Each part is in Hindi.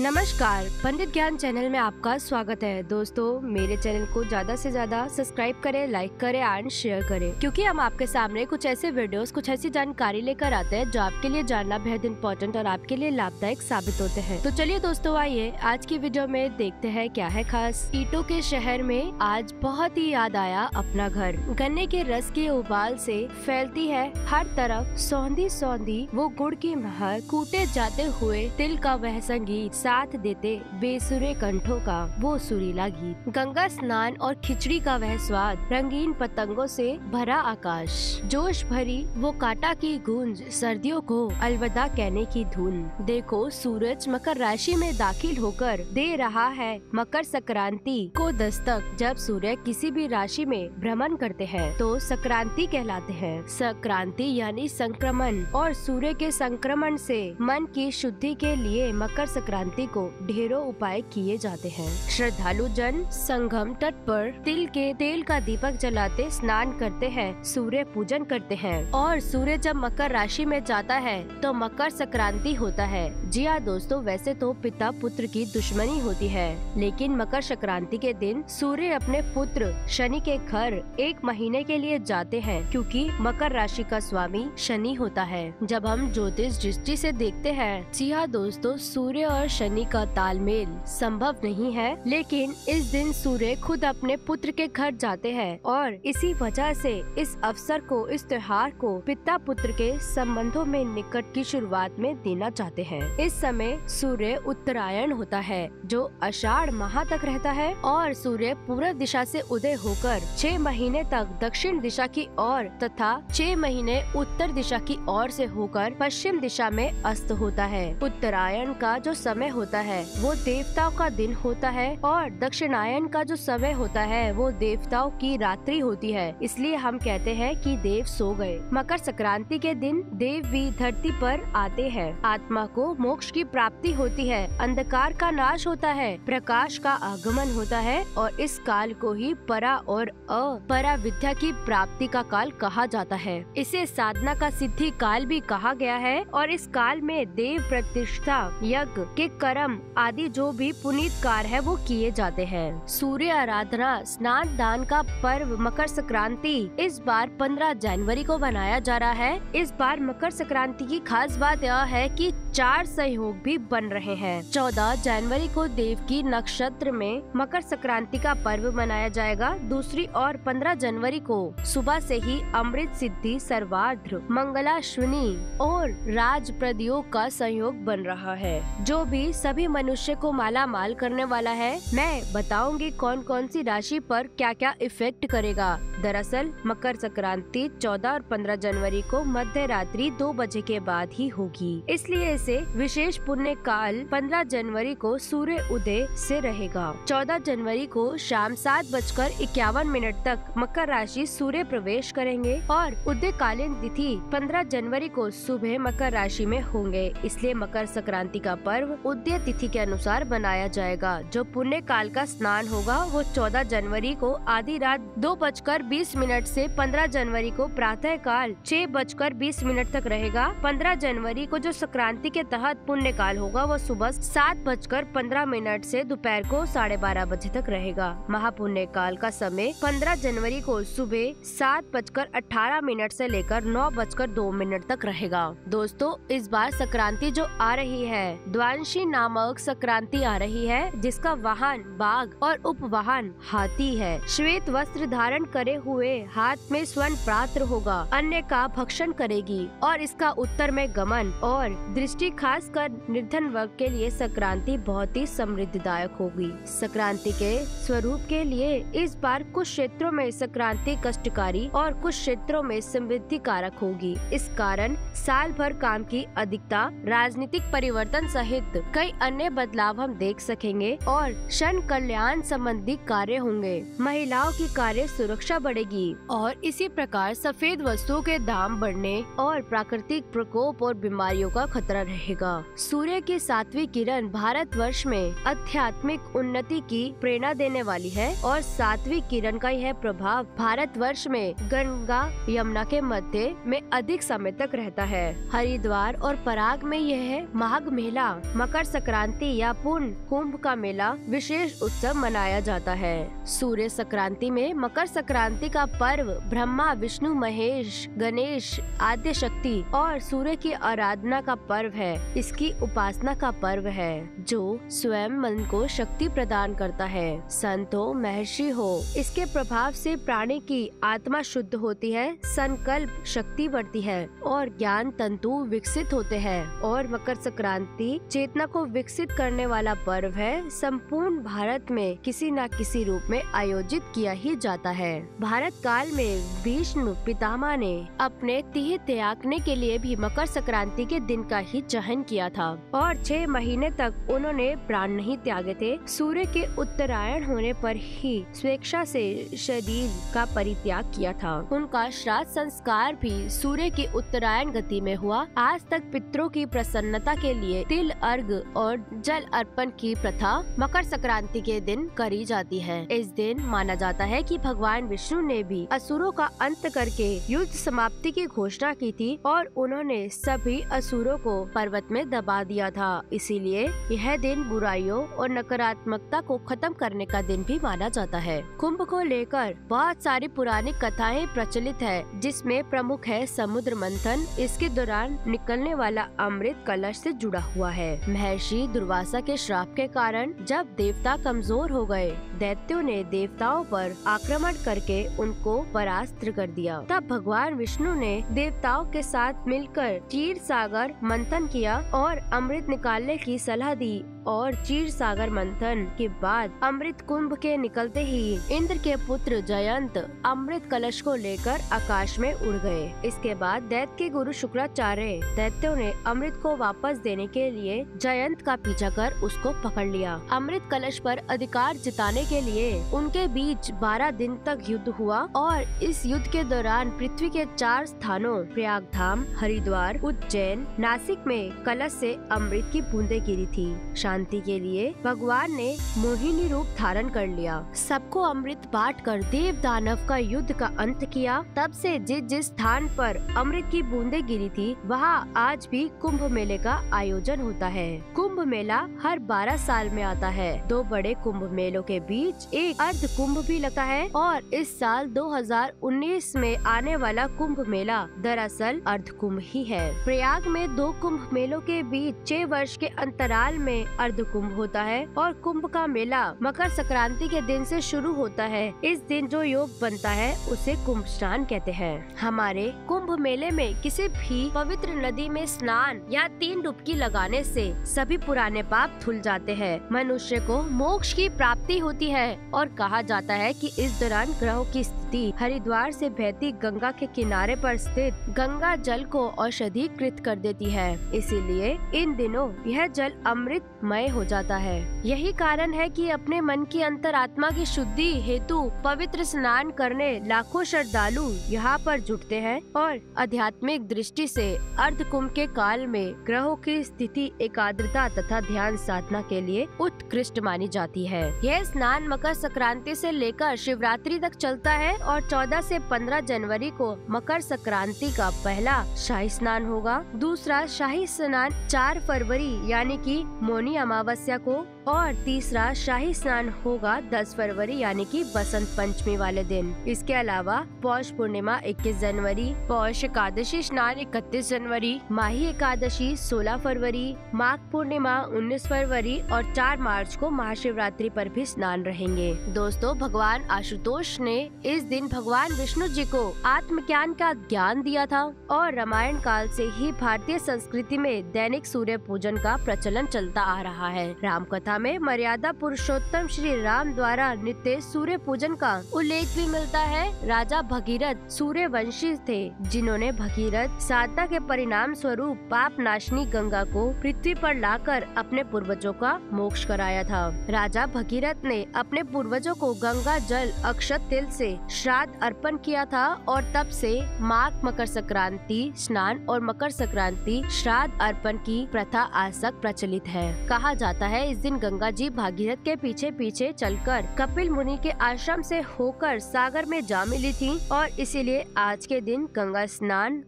नमस्कार, पंडित ज्ञान चैनल में आपका स्वागत है। दोस्तों, मेरे चैनल को ज्यादा से ज्यादा सब्सक्राइब करें, लाइक करें एंड शेयर करें, क्योंकि हम आपके सामने कुछ ऐसे वीडियोस, कुछ ऐसी जानकारी लेकर आते हैं जो आपके लिए जानना बेहद इम्पोर्टेंट और आपके लिए लाभदायक साबित होते हैं। तो चलिए दोस्तों, आइए आज की वीडियो में देखते हैं क्या है खास। ईंटों के शहर में आज बहुत ही याद आया अपना घर। गन्ने के रस के उबाल से फैलती है हर तरफ सौंधी सौंधी वो गुड़ की महक, कूटे जाते हुए तिल का वह संगीत, साथ देते बेसुरे कंठों का वो सुरीला गीत, गंगा स्नान और खिचड़ी का वह स्वाद, रंगीन पतंगों से भरा आकाश, जोश भरी वो काटा की गूंज, सर्दियों को अलविदा कहने की धुन। देखो सूरज मकर राशि में दाखिल होकर दे रहा है मकर संक्रांति को दस्तक। जब सूर्य किसी भी राशि में भ्रमण करते हैं तो संक्रांति कहलाते हैं। संक्रांति यानी संक्रमण, और सूर्य के संक्रमण से मन की शुद्धि के लिए मकर संक्रांति को ढेरों उपाय किए जाते हैं। श्रद्धालु जन संगम तट पर तिल के तेल का दीपक जलाते स्नान करते हैं, सूर्य पूजन करते हैं। और सूर्य जब मकर राशि में जाता है तो मकर संक्रांति होता है। जी हाँ दोस्तों, वैसे तो पिता पुत्र की दुश्मनी होती है, लेकिन मकर संक्रांति के दिन सूर्य अपने पुत्र शनि के घर 1 महीने के लिए जाते हैं, क्योंकि मकर राशि का स्वामी शनि होता है। जब हम ज्योतिष दृष्टि से देखते हैं, जी हाँ दोस्तों, सूर्य और शनि का तालमेल संभव नहीं है, लेकिन इस दिन सूर्य खुद अपने पुत्र के घर जाते हैं और इसी वजह से इस अवसर को, इस त्योहार को पिता पुत्र के संबंधों में निकट की शुरुआत में देना चाहते हैं। इस समय सूर्य उत्तरायण होता है जो आषाढ़ माह तक रहता है, और सूर्य पूर्व दिशा से उदय होकर 6 महीने तक दक्षिण दिशा की ओर तथा 6 महीने उत्तर दिशा की ओर से होकर पश्चिम दिशा में अस्त होता है। उत्तरायण का जो समय होता है वो देवताओं का दिन होता है, और दक्षिणायन का जो समय होता है वो देवताओं की रात्रि होती है। इसलिए हम कहते हैं कि देव सो गए। मकर संक्रांति के दिन देव भी धरती पर आते हैं। आत्मा को मोक्ष की प्राप्ति होती है, अंधकार का नाश होता है, प्रकाश का आगमन होता है, और इस काल को ही परा और अपरा विद्या की प्राप्ति का काल कहा जाता है। इसे साधना का सिद्धि काल भी कहा गया है, और इस काल में देव प्रतिष्ठा, यज्ञ के कर्म आदि जो भी पुनीत कार्य है वो किए जाते हैं। सूर्य आराधना, स्नान दान का पर्व मकर संक्रांति इस बार 15 जनवरी को मनाया जा रहा है। इस बार मकर संक्रांति की खास बात यह है कि 4 संयोग भी बन रहे हैं। 14 जनवरी को देव की नक्षत्र में मकर संक्रांति का पर्व मनाया जाएगा। दूसरी और 15 जनवरी को सुबह से ही अमृत सिद्धि, सर्वार्थ, मंगलाश्विनी और राज प्रदयोग का संयोग बन रहा है, जो भी सभी मनुष्य को माला माल करने वाला है। मैं बताऊंगी कौन कौन सी राशि पर क्या क्या इफेक्ट करेगा। दरअसल मकर संक्रांति 14 और 15 जनवरी को मध्य रात्रि 2 बजे के बाद ही होगी, इसलिए इसे विशेष पुण्य काल 15 जनवरी को सूर्य उदय से रहेगा। 14 जनवरी को शाम 7:51 तक मकर राशि सूर्य प्रवेश करेंगे, और उदय कालीन तिथि 15 जनवरी को सुबह मकर राशि में होंगे। इसलिए मकर संक्रांति का पर्व उदय तिथि के अनुसार बनाया जाएगा। जो पुण्य काल का स्नान होगा वो 14 जनवरी को आधी रात 2:20 से 15 जनवरी को प्रातः काल 6:20 तक रहेगा। 15 जनवरी को जो संक्रांति के तहत पुण्य काल होगा वो सुबह 7:15 से दोपहर को 12:30 बजे तक रहेगा। महापुण्य काल का समय 15 जनवरी को सुबह 7:18 से लेकर 9:02 तक रहेगा। दोस्तों, इस बार संक्रांति जो आ रही है, द्वादशी नामक संक्रांति आ रही है, जिसका वाहन बाघ और उपवाहन हाथी है। श्वेत वस्त्र धारण करे हुए हाथ में स्वर्ण पात्र होगा, अन्य का भक्षण करेगी, और इसका उत्तर में गमन और दृष्टि खास कर निर्धन वर्ग के लिए संक्रांति बहुत ही समृद्धिदायक होगी। संक्रांति के स्वरूप के लिए इस बार कुछ क्षेत्रों में संक्रांति कष्टकारी और कुछ क्षेत्रों में समृद्धि कारक होगी। इस कारण साल भर काम की अधिकता, राजनीतिक परिवर्तन सहित कई अन्य बदलाव हम देख सकेंगे, और जन कल्याण संबंधी कार्य होंगे। महिलाओं की कार्य सुरक्षा बढ़ेगी और इसी प्रकार सफेद वस्तुओं के दाम बढ़ने और प्राकृतिक प्रकोप और बीमारियों का खतरा रहेगा। सूर्य की सातवीं किरण भारतवर्ष में आध्यात्मिक उन्नति की प्रेरणा देने वाली है और सातवीं किरण का यह प्रभाव भारतवर्ष में गंगा यमुना के मध्य में अधिक समय तक रहता है। हरिद्वार और पराग में यह माघ मेला, मकर संक्रांति या पूर्ण कुंभ का मेला विशेष उत्सव मनाया जाता है। सूर्य संक्रांति में मकर संक्रांति का पर्व ब्रह्मा, विष्णु, महेश, गणेश, आद्य शक्ति और सूर्य की आराधना का पर्व है। इसकी उपासना का पर्व है जो स्वयं मन को शक्ति प्रदान करता है। संत हो, महर्षि हो, इसके प्रभाव से प्राणी की आत्मा शुद्ध होती है, संकल्प शक्ति बढ़ती है और ज्ञान तंतु विकसित होते हैं। और मकर संक्रांति चेतना को विकसित करने वाला पर्व है। संपूर्ण भारत में किसी न किसी रूप में आयोजित किया ही जाता है। भारत काल में भीष्म पितामह ने अपने तीर त्यागने के लिए भी मकर संक्रांति के दिन का ही चयन किया था और 6 महीने तक उन्होंने प्राण नहीं त्यागे थे। सूर्य के उत्तरायण होने पर ही स्वेच्छा से शरीर का परित्याग किया था। उनका श्राद्ध संस्कार भी सूर्य की उत्तरायण गति में हुआ। आज तक पितरों की प्रसन्नता के लिए तिल अर्घ और जल अर्पण की प्रथा मकर संक्रांति के दिन करी जाती है। इस दिन माना जाता है कि भगवान विष्णु ने भी असुरों का अंत करके युद्ध समाप्ति की घोषणा की थी और उन्होंने सभी असुरों को पर्वत में दबा दिया था। इसीलिए यह दिन बुराइयों और नकारात्मकता को खत्म करने का दिन भी माना जाता है। कुंभ को लेकर बहुत सारी पुरानी कथाएं प्रचलित है, जिसमें प्रमुख है समुद्र मंथन। इसके दौरान निकलने वाला अमृत कलश से जुड़ा हुआ है। महर्षि दुर्वासा के श्राप के कारण जब देवता कमजोर हो गए, दैत्यों ने देवताओं पर आक्रमण करके उनको परास्त कर दिया। तब भगवान विष्णु ने देवताओं के साथ मिलकर क्षीर सागर मंथन किया और अमृत निकालने की सलाह दी और क्षीर सागर मंथन के बाद अमृत कुंभ के निकलते ही इंद्र के पुत्र जयंत अमृत कलश को लेकर आकाश में उड़ गए। इसके बाद दैत्य के गुरु शुक्राचार्य दैत्यों ने अमृत को वापस देने के लिए जयंत का पीछा कर उसको पकड़ लिया। अमृत कलश पर अधिकार जिताने के लिए उनके बीच 12 दिन तक युद्ध हुआ और इस युद्ध के दौरान पृथ्वी के 4 स्थानों प्रयागधाम, हरिद्वार, उज्जैन, नासिक में कलश से अमृत की बूंदें गिरी थी। शांति के लिए भगवान ने मोहिनी रूप धारण कर लिया। सबको अमृत बांट कर देव दानव का युद्ध का अंत किया। तब से जिस स्थान पर अमृत की बूंदें गिरी थी वहाँ आज भी कुंभ मेले का आयोजन होता है। कुंभ मेला हर 12 साल में आता है। 2 बड़े कुंभ मेलों के बीच एक अर्ध कुंभ भी लगता है और इस साल 2019 में आने वाला कुंभ मेला दरअसल अर्ध कुंभ ही है। प्रयाग में 2 कुंभ मेलों के बीच 6 वर्ष के अंतराल में अर्ध कुंभ होता है और कुंभ का मेला मकर संक्रांति के दिन से शुरू होता है। इस दिन जो योग बनता है उसे कुंभ स्नान कहते हैं। हमारे कुंभ मेले में किसी भी पवित्र नदी में स्नान या 3 डुबकी लगाने से सभी पुराने पाप धुल जाते हैं। मनुष्य को मोक्ष की प्राप्ति होती है और कहा जाता है कि इस दौरान ग्रहों की स्थिति हरिद्वार से बहती गंगा के किनारे पर स्थित गंगा जल को औषधीकृत कर देती है। इसीलिए इन दिनों यह जल अमृतमय हो जाता है। यही कारण है कि अपने मन की अंतरात्मा की शुद्धि हेतु पवित्र स्नान करने लाखों श्रद्धालु यहाँ पर जुटते हैं और आध्यात्मिक दृष्टि से अर्ध कुंभ के काल में ग्रहों की स्थिति एकाग्रता तथा ध्यान साधना के लिए उत्कृष्ट मानी जाती है। यह स्नान मकर संक्रांति से लेकर शिवरात्रि तक चलता है और 14 से 15 जनवरी को मकर संक्रांति का पहला शाही स्नान होगा। दूसरा शाही स्नान 4 फरवरी यानी कि मौनी अमावस्या को और तीसरा शाही स्नान होगा 10 फरवरी यानी कि बसंत पंचमी वाले दिन। इसके अलावा पौष पूर्णिमा 21 जनवरी, पौष एकादशी स्नान 31 जनवरी, माही एकादशी 16 फरवरी, माघ पूर्णिमा 19 फरवरी और 4 मार्च को महाशिवरात्रि पर भी स्नान रहेंगे। दोस्तों, भगवान आशुतोष ने इस दिन भगवान विष्णु जी को आत्मज्ञान का ज्ञान दिया था और रामायण काल से ही भारतीय संस्कृति में दैनिक सूर्य पूजन का प्रचलन चलता आ रहा है। राम कथा में मर्यादा पुरुषोत्तम श्री राम द्वारा नित्य सूर्य पूजन का उल्लेख भी मिलता है। राजा भगीरथ सूर्यवंशी थे, जिन्होंने भगीरथ साधना के परिणाम स्वरूप पाप नाशनी गंगा को पृथ्वी पर लाकर अपने पूर्वजों का मोक्ष कराया था। राजा भगीरथ ने अपने पूर्वजों को गंगा जल अक्षत तिल से श्राद्ध अर्पण किया था और तब से माघ मकर संक्रांति स्नान और मकर संक्रांति श्राद्ध अर्पण की प्रथा आज तक प्रचलित है। कहा जाता है इस दिन गंगा जी भागीरथ के पीछे पीछे चलकर कपिल मुनि के आश्रम से होकर सागर में जा मिली थी और इसीलिए आज के दिन गंगा स्नान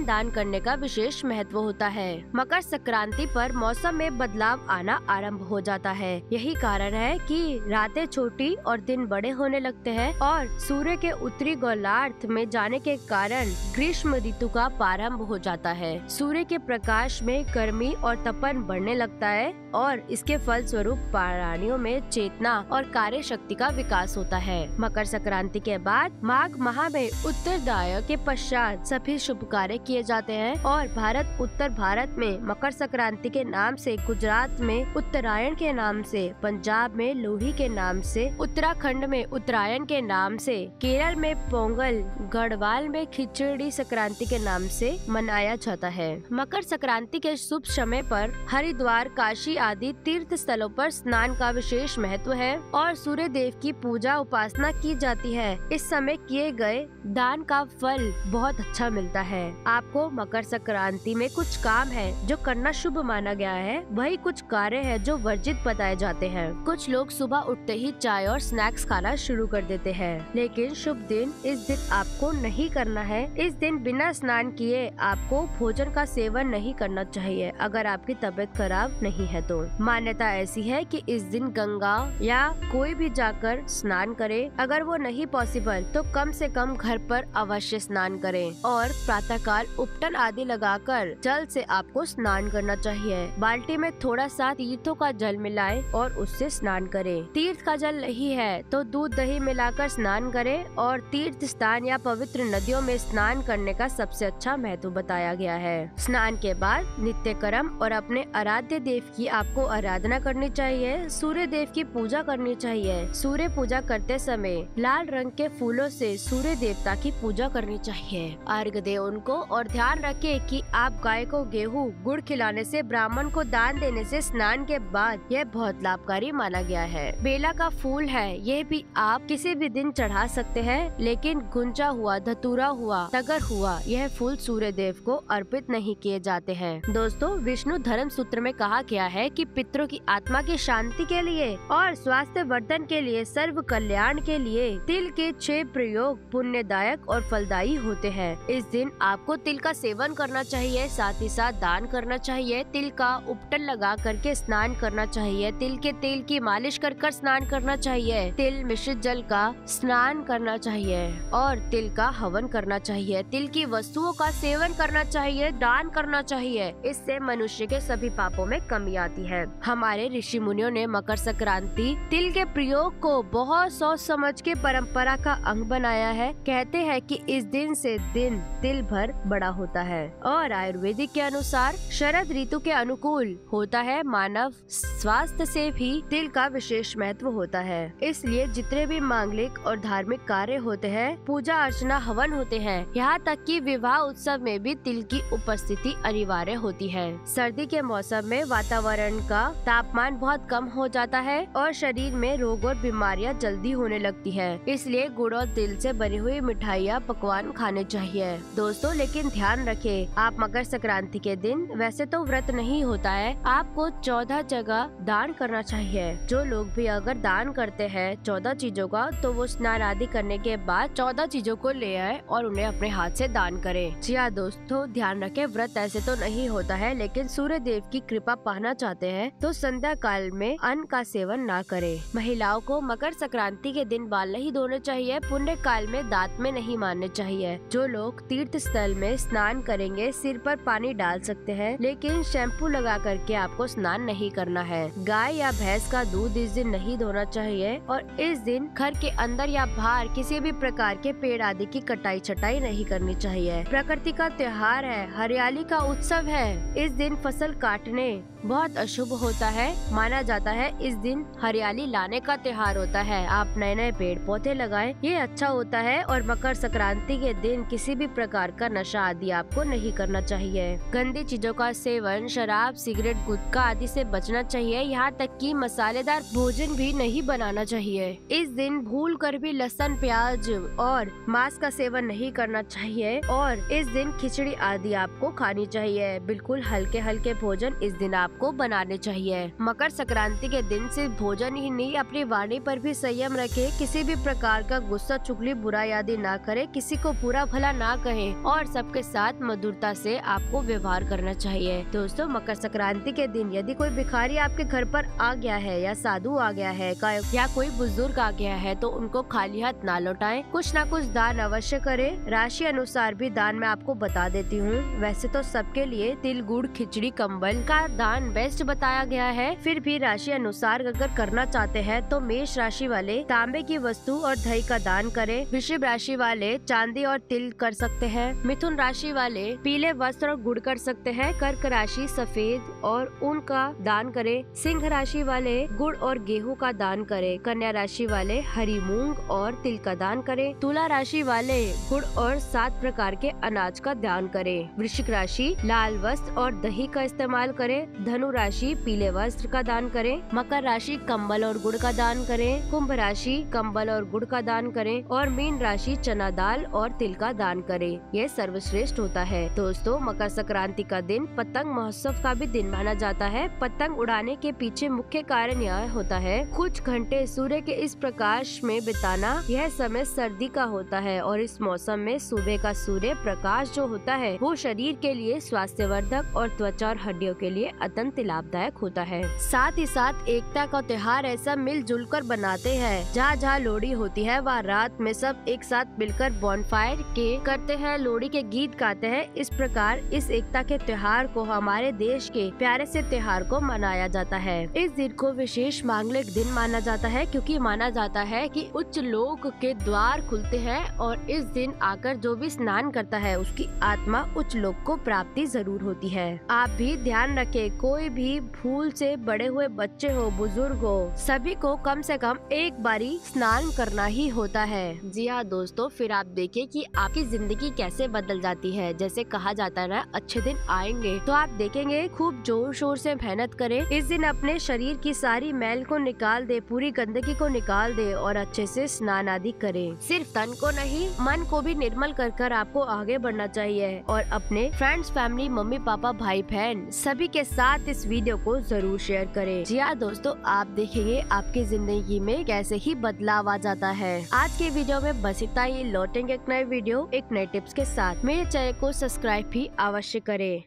दान करने का विशेष महत्व होता है। मकर संक्रांति पर मौसम में बदलाव आना आरंभ हो जाता है। यही कारण है कि रातें छोटी और दिन बड़े होने लगते हैं और सूर्य के उत्तरी गोलार्ध में जाने के कारण ग्रीष्म ऋतु का प्रारंभ हो जाता है। सूर्य के प्रकाश में गर्मी और तपन बढ़ने लगता है और इसके फल स्वरूप प्राणियों में चेतना और कार्य शक्ति का विकास होता है। मकर संक्रांति के बाद माघ माह में उत्तरायण के पश्चात सभी शुभ कार्य किए जाते हैं और उत्तर भारत में मकर संक्रांति के नाम से, गुजरात में उत्तरायण के नाम से, पंजाब में लोही के नाम से, उत्तराखंड में उत्तरायण के नाम से, केरल में पोंगल, गढ़वाल में खिचड़ी संक्रांति के नाम से मनाया जाता है। मकर संक्रांति के शुभ समय पर हरिद्वार, काशी आदि तीर्थ स्थलों पर स्नान का विशेष महत्व है और सूर्य देव की पूजा उपासना की जाती है। इस समय किए गए दान का फल बहुत अच्छा मिलता है। आपको मकर संक्रांति में कुछ काम है जो करना शुभ माना गया है, वही कुछ कार्य है जो वर्जित बताए जाते हैं। कुछ लोग सुबह उठते ही चाय और स्नैक्स खाना शुरू कर देते हैं, लेकिन शुभ दिन इस दिन आपको नहीं करना है। इस दिन बिना स्नान किए आपको भोजन का सेवन नहीं करना चाहिए अगर आपकी तबीयत खराब नहीं है तो। मान्यता ऐसी है कि इस दिन गंगा या कोई भी जाकर स्नान करे। अगर वो नहीं पॉसिबल तो कम से कम घर पर अवश्य स्नान करें और प्रातःकाल उपटन आदि लगाकर जल से आपको स्नान करना चाहिए। बाल्टी में थोड़ा सा तीर्थों का जल मिलाएं और उससे स्नान करें। तीर्थ का जल नहीं है तो दूध दही मिलाकर स्नान करें और तीर्थ स्थान या पवित्र नदियों में स्नान करने का सबसे अच्छा महत्व बताया गया है। स्नान के बाद नित्य कर्म और अपने आराध्य देव की आपको आराधना करनी चाहिए। सूर्य देव की पूजा करनी चाहिए। सूर्य पूजा करते समय लाल रंग के फूलों से सूर्य देवता की पूजा करनी चाहिए। अर्घ दे उनको और ध्यान रखे कि आप गाय को गेहूं गुड़ खिलाने से, ब्राह्मण को दान देने से स्नान के बाद यह बहुत लाभकारी माना गया है। बेला का फूल है, ये भी आप किसी भी दिन चढ़ा सकते हैं, लेकिन गुंजा हुआ, धतूरा हुआ, तगर हुआ, यह फूल सूर्य देव को अर्पित नहीं किए जाते हैं। दोस्तों, विष्णु धर्म सूत्र में कहा गया है कि पितरों की आत्मा की शांति के लिए और स्वास्थ्य वर्धन के लिए, सर्व कल्याण के लिए तिल के 6 प्रयोग पुण्यदायक और फलदायी होते हैं। इस दिन आपको तिल का सेवन करना चाहिए, साथ ही साथ दान करना चाहिए। तिल का उपटन लगा करके स्नान करना चाहिए। तिल के तेल की मालिश कर स्नान करना चाहिए। तिल मिश्रित जल का स्नान करना चाहिए और तिल का हवन करना चाहिए। तिल की वस्तुओं का सेवन करना चाहिए, दान करना चाहिए। इससे मनुष्य के सभी पापों में कमी आती है। हमारे ऋषि मुनियों ने मकर संक्रांति तिल के प्रयोग को बहुत सोच समझ के परंपरा का अंग बनाया है। कहते हैं कि इस दिन से दिन तिल भर बड़ा होता है और आयुर्वेदिक के अनुसार शरद ऋतु के अनुकूल होता है। मानव स्वास्थ्य से भी तिल का विशेष महत्व होता है। इसलिए जितने भी मांगलिक और धार्मिक कार्य होते हैं, पूजा अर्चना हवन होते हैं, यहाँ तक कि विवाह उत्सव में भी तिल की उपस्थिति अनिवार्य होती है। सर्दी के मौसम में वातावरण का तापमान बहुत कम हो जाता है और शरीर में रोग और बीमारियां जल्दी होने लगती है। इसलिए गुड़ और तिल से बनी हुई मिठाइयाँ, पकवान खाने चाहिए। दोस्तों, लेकिन ध्यान रखें, आप मकर संक्रांति के दिन वैसे तो व्रत नहीं होता है, आपको 14 जगह दान करना चाहिए। जो लोग भी अगर दान करते हैं 14 चीजों का, तो वो स्नान आदि करने के बाद 14 चीजों को ले आए और उन्हें अपने हाथ से दान करें। जी हाँ दोस्तों, ध्यान रखें, व्रत ऐसे तो नहीं होता है, लेकिन सूर्य देव की कृपा पाना चाहते हैं तो संध्या काल में अन्न का सेवन ना करें। महिलाओं को मकर संक्रांति के दिन बाल नहीं धोने चाहिए। पुण्य काल में दांत में नहीं मारने चाहिए। जो लोग तीर्थ स्थल में स्नान करेंगे, सिर पर पानी डाल सकते हैं, लेकिन शैम्पू लगा करके आपको स्नान नहीं करना है। गाय या भैंस का दूध इस दिन नहीं धोना चाहिए और इस दिन घर के अंदर या बाहर किसी भी प्रकार के पेड़ आदि की कटाई छटाई नहीं करनी चाहिए। प्रकृति का त्योहार है, हरियाली का उत्सव है। इस दिन फसल काटने बहुत अशुभ होता है। माना जाता है इस दिन हरियाली लाने का त्योहार होता है। आप नए नए पेड़ पौधे लगाएं, ये अच्छा होता है। और मकर संक्रांति के दिन किसी भी प्रकार का नशा आदि आपको नहीं करना चाहिए। गंदी चीजों का सेवन, शराब, सिगरेट, गुटखा आदि से बचना चाहिए। यहाँ तक कि मसालेदार भोजन भी नहीं बनाना चाहिए। इस दिन भूल कर भी लहसुन, प्याज और मांस का सेवन नहीं करना चाहिए। और इस दिन खिचड़ी आदि आपको खानी चाहिए। बिल्कुल हल्के हल्के भोजन इस दिन आपको बनाने चाहिए। मकर संक्रांति के दिन सिर्फ भोजन ही नहीं, अपनी वाणी पर भी संयम रखे। किसी भी प्रकार का गुस्सा, चुगली, बुराई आदि ना करे, किसी को बुरा भला ना कहे और सबके साथ मधुरता से आपको व्यवहार करना चाहिए। दोस्तों, मकर संक्रांति के दिन यदि कोई भिखारी आपके घर पर आ गया है या साधु आ गया है या कोई बुजुर्ग आ गया है तो उनको खाली हाथ ना लौटाएं। कुछ ना कुछ दान अवश्य करें। राशि अनुसार भी दान मैं आपको बता देती हूँ। वैसे तो सबके लिए तिल, गुड़, खिचड़ी, कंबल का दान बेस्ट बताया गया है। फिर भी राशि अनुसार अगर करना चाहते हैं तो मेष राशि वाले तांबे की वस्तु और दही का दान करें। वृषभ राशि वाले चांदी और तिल कर सकते हैं। मिथुन राशि वाले पीले वस्त्र और गुड़ कर सकते हैं। कर्क राशि सफेद और ऊन का दान करें। सिंह राशि वाले गुड़ और गेहूं का दान करें। कन्या राशि वाले हरी मूंग और तिल का दान करें। तुला राशि वाले गुड़ और 7 प्रकार के अनाज का दान करें। वृश्चिक राशि लाल वस्त्र और दही का इस्तेमाल करें। धनु राशि पीले वस्त्र का दान करें। मकर राशि कंबल और गुड़ का दान करें। कुंभ राशि कंबल और गुड़ का दान करें और मीन राशि चना दाल और तिल का दान करें। ये सर्वश्रेष्ठ होता है। दोस्तों, मकर संक्रांति का दिन पतंग महोत्सव का भी दिन माना जाता है। पतंग उड़ाने के पीछे मुख्य कारण यह होता है, कुछ घंटे सूर्य के इस प्रकाश में बिताना। यह समय सर्दी का होता है और इस मौसम में सुबह का सूर्य प्रकाश जो होता है वो शरीर के लिए स्वास्थ्यवर्धक और त्वचा और हड्डियों के लिए अत्यंत लाभदायक होता है। साथ ही साथ एकता का त्योहार ऐसा मिलजुल कर बनाते हैं। जहाँ जहाँ लोहड़ी होती है वहाँ रात में सब एक साथ मिलकर बॉनफायर के करते हैं, लोहड़ी के गीत गाते हैं। इस प्रकार इस एकता के त्योहार को, हमारे देश के प्यारे से त्योहार को मनाया जाता है। इस दिन को विशेष मांगलिक दिन माना जाता है क्योंकि माना जाता है कि उच्च लोक के द्वार खुलते हैं और इस दिन आकर जो भी स्नान करता है उसकी आत्मा उच्च लोक को प्राप्ति जरूर होती है। आप भी ध्यान रखें, कोई भी भूल से बड़े हुए बच्चे हो, बुजुर्ग हो, सभी को कम से कम एक बारी स्नान करना ही होता है। जी हाँ दोस्तों, फिर आप देखिए कि आपकी जिंदगी कैसे बदल जाती है। जैसे कहा जाता है ना, अच्छे दिन आएंगे, तो आप देखेंगे खूब जोर शोर से मेहनत करें। इस दिन अपने शरीर की सारी मैल को निकाल दे, पूरी गंदगी को निकाल दे और अच्छे से स्नान आदि करें। सिर्फ तन को नहीं, मन को भी निर्मल कर कर आपको आगे बढ़ना चाहिए और अपने फ्रेंड्स, फैमिली, मम्मी पापा, भाई बहन सभी के साथ इस वीडियो को जरूर शेयर करें। जी हाँ दोस्तों, आप देखेंगे आपकी जिंदगी में कैसे ही बदलाव आ जाता है। आज के वीडियो में बस इतना ही। लौटेंगे एक नए वीडियो, एक नए टिप्स के साथ। मेरे चैनल को सब्सक्राइब भी अवश्य करें।